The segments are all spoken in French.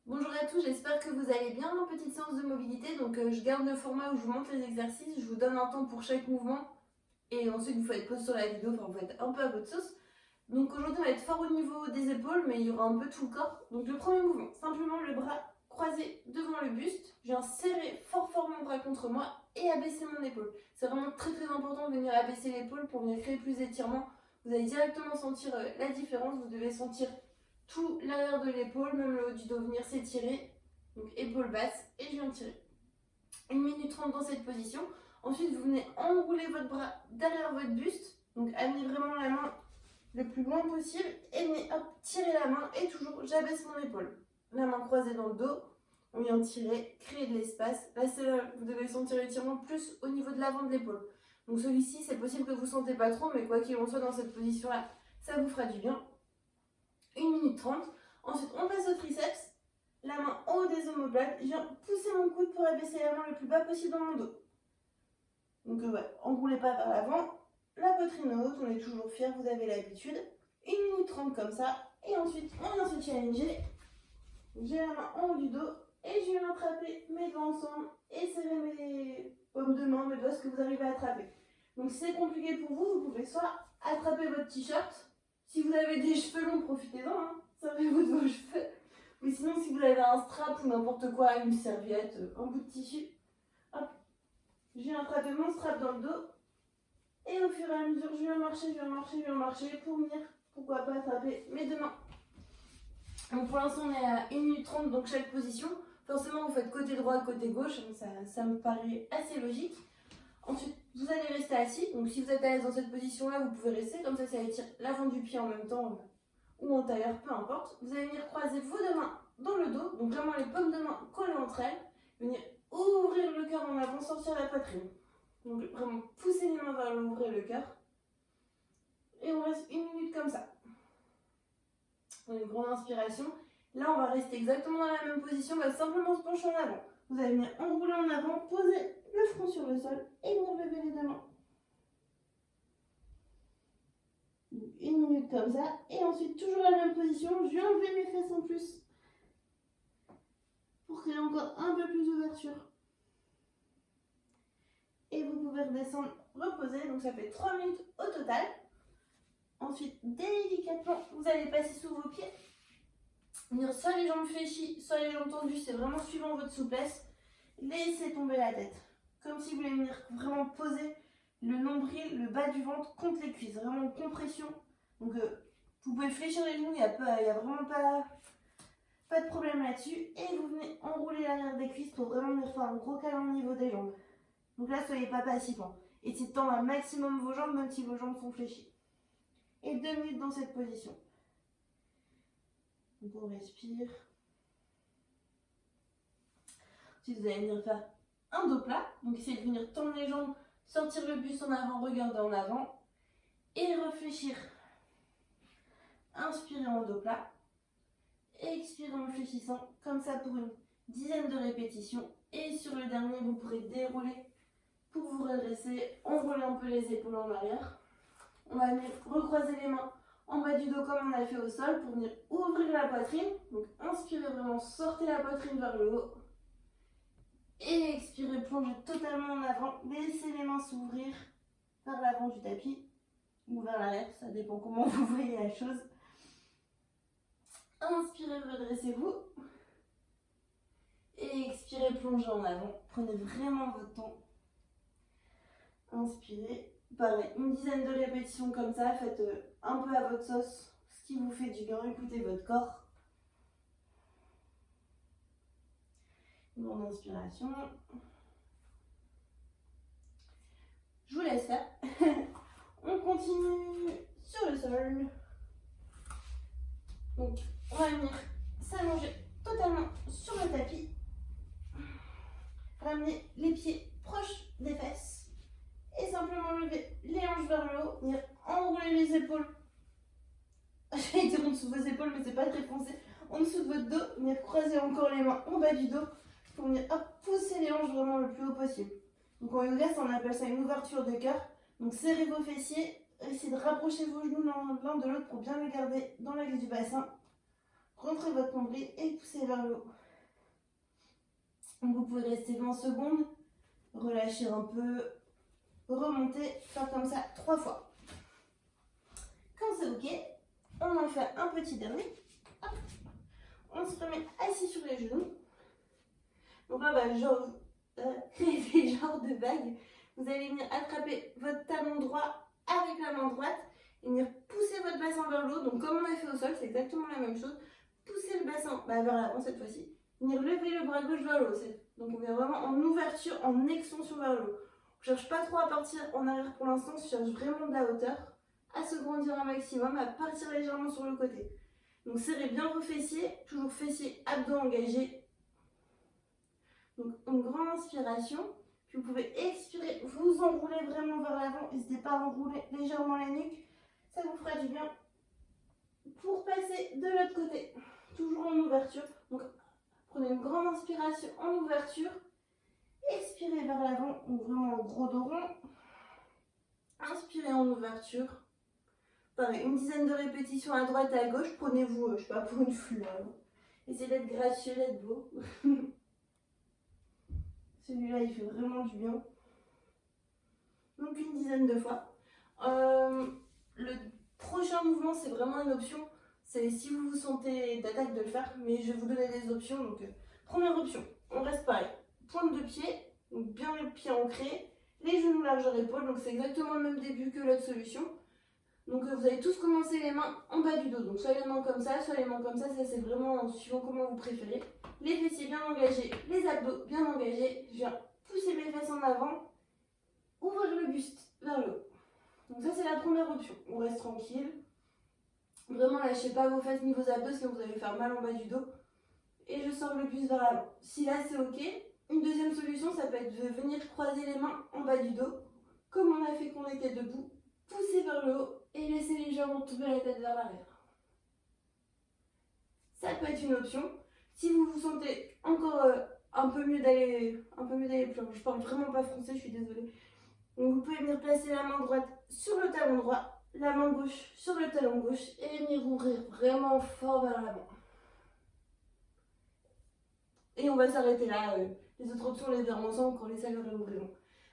Bonjour à tous, j'espère que vous allez bien. Petite séance de mobilité, donc je garde le format où je vous montre les exercices, je vous donne un temps pour chaque mouvement et ensuite vous faites pause sur la vidéo, enfin vous faites un peu à votre sauce. Donc aujourd'hui on va être fort au niveau des épaules mais il y aura un peu tout le corps. Donc le premier mouvement, simplement le bras croisé devant le buste, je viens serrer fort mon bras contre moi et abaisser mon épaule. C'est vraiment très important de venir abaisser l'épaule pour venir créer plus d'étirement. Vous allez directement sentir la différence, vous devez sentir tout l'arrière de l'épaule, même le haut du dos venir s'étirer. Donc épaule basse et je viens tirer. 1 minute 30 dans cette position. Ensuite vous venez enrouler votre bras derrière votre buste. Donc amenez vraiment la main le plus loin possible et venez hop, tirer la main et toujours j'abaisse mon épaule. La main croisée dans le dos. On vient tirer, créer de l'espace. Là c'est là, vous devez sentir l'étirement plus au niveau de l'avant de l'épaule. Donc celui-ci c'est possible que vous ne sentez pas trop, mais quoi qu'il en soit dans cette position là, ça vous fera du bien. 1 minute 30. Ensuite, on passe au triceps. La main en haut des omoplates. Je viens pousser mon coude pour abaisser la main le plus bas possible dans mon dos. Donc, enroulez pas vers l'avant. La poitrine haute, on est toujours fier, vous avez l'habitude. 1 minute 30 comme ça. Et ensuite, on vient se challenger. J'ai la main en haut du dos. Et je viens attraper mes doigts ensemble. Et serrer mes paumes de main, mes doigts, ce que vous arrivez à attraper. Donc, si c'est compliqué pour vous, vous pouvez soit attraper votre t-shirt. Si vous avez des cheveux longs, profitez-en, hein. Servez-vous de vos cheveux. Mais sinon, si vous avez un strap ou n'importe quoi, une serviette, un bout de tissu, hop, je viens attraper mon strap dans le dos. Et au fur et à mesure, je viens marcher pour venir, pourquoi pas, attraper mes deux mains. Donc pour l'instant, on est à 1 minute 30, donc chaque position. Forcément, vous faites côté droit, côté gauche, donc ça me paraît assez logique. Ensuite, vous allez rester assis. Donc, si vous êtes à l'aise dans cette position-là, vous pouvez rester. Comme ça étire l'avant du pied en même temps ou en tailleur, peu importe. Vous allez venir croiser vos deux mains dans le dos. Donc, vraiment les paumes de main collées entre elles. Venir ouvrir le cœur en avant, sortir la poitrine. Donc, vraiment pousser les mains vers ouvrir le cœur. Et on reste 1 minute comme ça. On a une grande inspiration. Là, on va rester exactement dans la même position. On va simplement se pencher en avant. Vous allez venir enrouler en avant, poser le front sur le sol et venir lever les deux mains. 1 minute comme ça. Et ensuite, toujours la même position, je vais enlever mes fesses en plus pour créer encore un peu plus d'ouverture. Et vous pouvez redescendre, reposer. Donc ça fait 3 minutes au total. Ensuite, délicatement, vous allez passer sous vos pieds. Venir soit les jambes fléchies, soit les jambes tendues. C'est vraiment suivant votre souplesse. Laissez tomber la tête. Comme si vous voulez venir vraiment poser le nombril, le bas du ventre contre les cuisses. Vraiment en compression. Donc vous pouvez fléchir les genoux, il n'y a vraiment pas de problème là-dessus. Et vous venez enrouler l'arrière des cuisses pour vraiment venir faire un gros câlin au niveau des jambes. Donc là, soyez pas passif. Hein. Essayez de tendre un maximum vos jambes, même si vos jambes sont fléchies. Et 2 minutes dans cette position. Donc on respire. Ensuite, vous allez venir faire un dos plat. Donc essayez de venir tendre les jambes, sortir le buste en avant, regarder en avant. Et réfléchir. Inspirez en dos plat. Expirez en fléchissant, comme ça pour une dizaine de répétitions. Et sur le dernier, vous pourrez dérouler pour vous redresser. Enrouler un peu les épaules en arrière. On va venir recroiser les mains en bas du dos comme on a fait au sol pour venir ouvrir la poitrine. Donc inspirez vraiment, sortez la poitrine vers le haut. Et expirez, plongez totalement en avant. Laissez les mains s'ouvrir vers l'avant du tapis ou vers l'arrière, ça dépend comment vous voyez la chose. Inspirez, redressez-vous. Et expirez, plongez en avant. Prenez vraiment votre temps. Inspirez. Pareil, une dizaine de répétitions comme ça. Faites un peu à votre sauce, ce qui vous fait du bien. Écoutez votre corps. Une grande inspiration. Je vous laisse faire. On continue sur le sol. Donc, on va venir s'allonger totalement sur le tapis. Ramener les pieds proches des fesses. Et simplement lever les hanches vers le haut. Venir enrouler les épaules. J'allais dire en dessous de vos épaules, mais c'est pas très foncé. En dessous de votre dos. Venir croiser encore les mains en bas du dos. Pour venir pousser les hanches vraiment le plus haut possible. Donc en yoga, on appelle ça une ouverture de cœur. Donc serrez vos fessiers. Essayez de rapprocher vos genoux l'un de l'autre pour bien les garder dans l'axe du bassin. Rentrez votre nombril et poussez vers le haut. Donc vous pouvez rester 20 secondes, relâcher un peu, remonter, faire comme ça 3 fois. Quand c'est ok, on en fait un petit dernier. Hop. On se remet assis sur les genoux. Donc là, genre, effet genre de bague. Vous allez venir attraper votre talon droit avec la main droite et venir pousser votre bassin vers le haut. Donc comme on a fait au sol, c'est exactement la même chose. Poussez le bassin vers l'avant cette fois-ci. Venir lever le bras gauche vers le haut. Donc on vient vraiment en ouverture, en extension vers le haut. On ne cherche pas trop à partir en arrière pour l'instant, on cherche vraiment de la hauteur, à se grandir un maximum, à partir légèrement sur le côté. Donc serrez bien vos fessiers, toujours fessiers, abdos engagés. Donc une grande inspiration, puis vous pouvez expirer, vous enrouler vraiment vers l'avant, n'hésitez pas à enrouler légèrement la nuque, ça vous fera du bien. Pour passer de l'autre côté, toujours en ouverture, donc prenez une grande inspiration en ouverture, expirez vers l'avant, ou vraiment en gros dos rond, inspirez en ouverture. Pareil, une dizaine de répétitions à droite et à gauche, prenez-vous, je sais pas, pour une fleur. Essayez d'être gracieux, d'être beau. Celui-là, il fait vraiment du bien. Donc une dizaine de fois. Le prochain mouvement, c'est vraiment une option. C'est si vous vous sentez d'attaque de le faire, mais je vais vous donner des options. Donc première option, on reste pareil. Pointe de pied, donc bien le pied ancré, les genoux largeur épaule. Donc c'est exactement le même début que l'autre solution. Donc vous allez tous commencer les mains en bas du dos. Donc soit les mains comme ça, soit les mains comme ça c'est vraiment suivant comment vous préférez. Les fessiers bien engagés, les abdos bien engagés. Je viens pousser mes fesses en avant, ouvrir le buste vers le haut. Donc ça c'est la première option. On reste tranquille. Vraiment lâchez pas vos fesses ni vos abdos sinon vous allez faire mal en bas du dos. Et je sors le buste vers l'avant. Si là c'est ok, une deuxième solution ça peut être de venir croiser les mains en bas du dos. Comme on a fait qu'on était debout. Pousser vers le haut et laisser légèrement tomber la tête vers l'arrière. Ça peut être une option. Si vous vous sentez encore un peu mieux d'aller plus loin, je parle vraiment pas français, je suis désolée. Donc vous pouvez venir placer la main droite sur le talon droit, la main gauche sur le talon gauche et venir ouvrir vraiment fort vers l'avant. Et on va s'arrêter là. Les autres options, on les verra ensemble quand les salles réouvriront.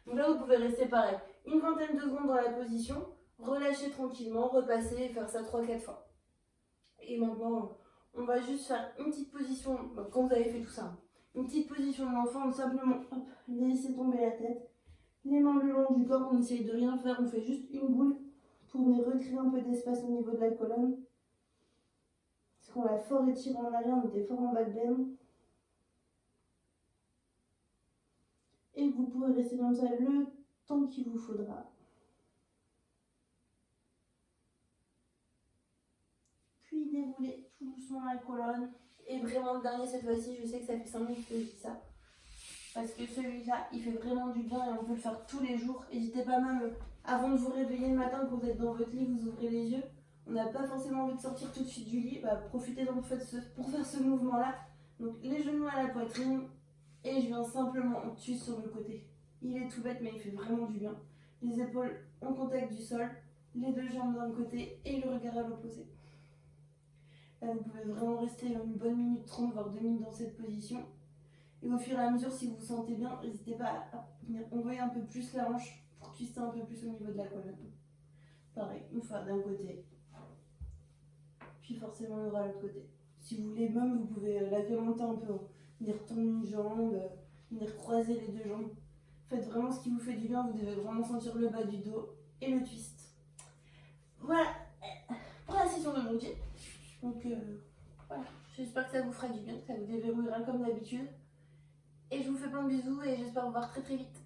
Donc là, vous pouvez rester pareil. Une vingtaine de secondes dans la position, relâcher tranquillement, repasser et faire ça 3-4 fois. Et maintenant, on va juste faire une petite position, quand vous avez fait tout ça, une petite position de l'enfant, simplement hop, laisser tomber la tête, les mains le long du corps, on essaye de rien faire, on fait juste une boule pour venir recréer un peu d'espace au niveau de la colonne. Parce qu'on l'a fort étiré en arrière, on était fort en bas de benne. Et vous pourrez rester comme ça le temps qu'il vous faudra. Puis dérouler tout doucement la colonne. Et vraiment le dernier cette fois-ci, je sais que ça fait 5 minutes que je dis ça. Parce que celui-là, il fait vraiment du bien et on peut le faire tous les jours. N'hésitez pas même, avant de vous réveiller le matin, quand vous êtes dans votre lit, vous ouvrez les yeux. On n'a pas forcément envie de sortir tout de suite du lit. Profitez-en pour faire ce mouvement-là. Donc les genoux à la poitrine. Et je viens simplement en tuile sur le côté. Il est tout bête mais il fait vraiment du bien. Les épaules en contact du sol, les deux jambes d'un côté et le regard à l'opposé. Là vous pouvez vraiment rester une bonne minute 30 voire 2 minutes dans cette position. Et au fur et à mesure si vous vous sentez bien, n'hésitez pas à venir envoyer un peu plus la hanche pour twister un peu plus au niveau de la colonne. Pareil, une fois d'un côté, puis forcément il y aura l'autre côté. Si vous voulez même vous pouvez l'agrémenter un peu. Venir tourner une jambe, venir croiser les deux jambes. Faites vraiment ce qui vous fait du bien, vous devez vraiment sentir le bas du dos et le twist. Voilà pour la session d'aujourd'hui. Donc voilà, j'espère que ça vous fera du bien, que ça vous déverrouillera comme d'habitude. Et je vous fais plein de bisous et j'espère vous voir très très vite.